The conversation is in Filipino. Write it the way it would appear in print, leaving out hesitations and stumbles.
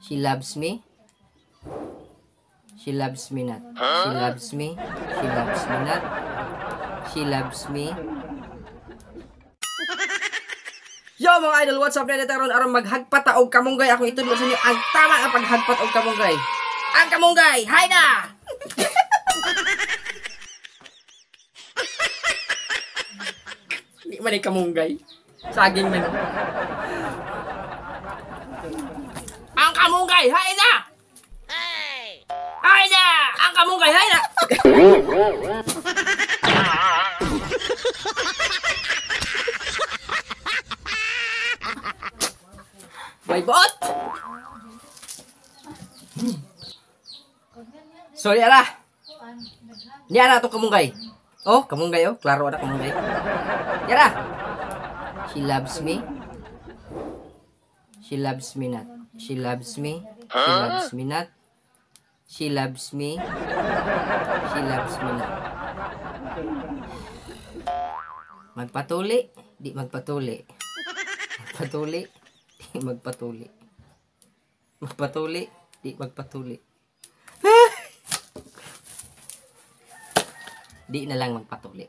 She loves me. She loves me not. She loves me. She loves me not. She loves me. Yo mga idol, what's up? Nandito ron aron maghagpat ta og kamunggay. Ako itudlo sa inyo ang tama nga paghagpat og kamunggay. Ang kamunggay, hay na! Hindi man ay kamunggay. Saging man. Ang kamunggay, hay na! Hay na! Ang kamunggay, hay na! May bot! Sorry ala. Diyan na to kamunggay. Oh, kamunggay oh. Klaro na kamunggay. Diyan na. She loves me. She loves me not. She loves me. She loves me not. She loves me. She loves me not. Magpatuli. Di magpatuli. Magpatuli. Di magpatuli. Magpatuli. Di magpatuli. Di na lang magpatuli.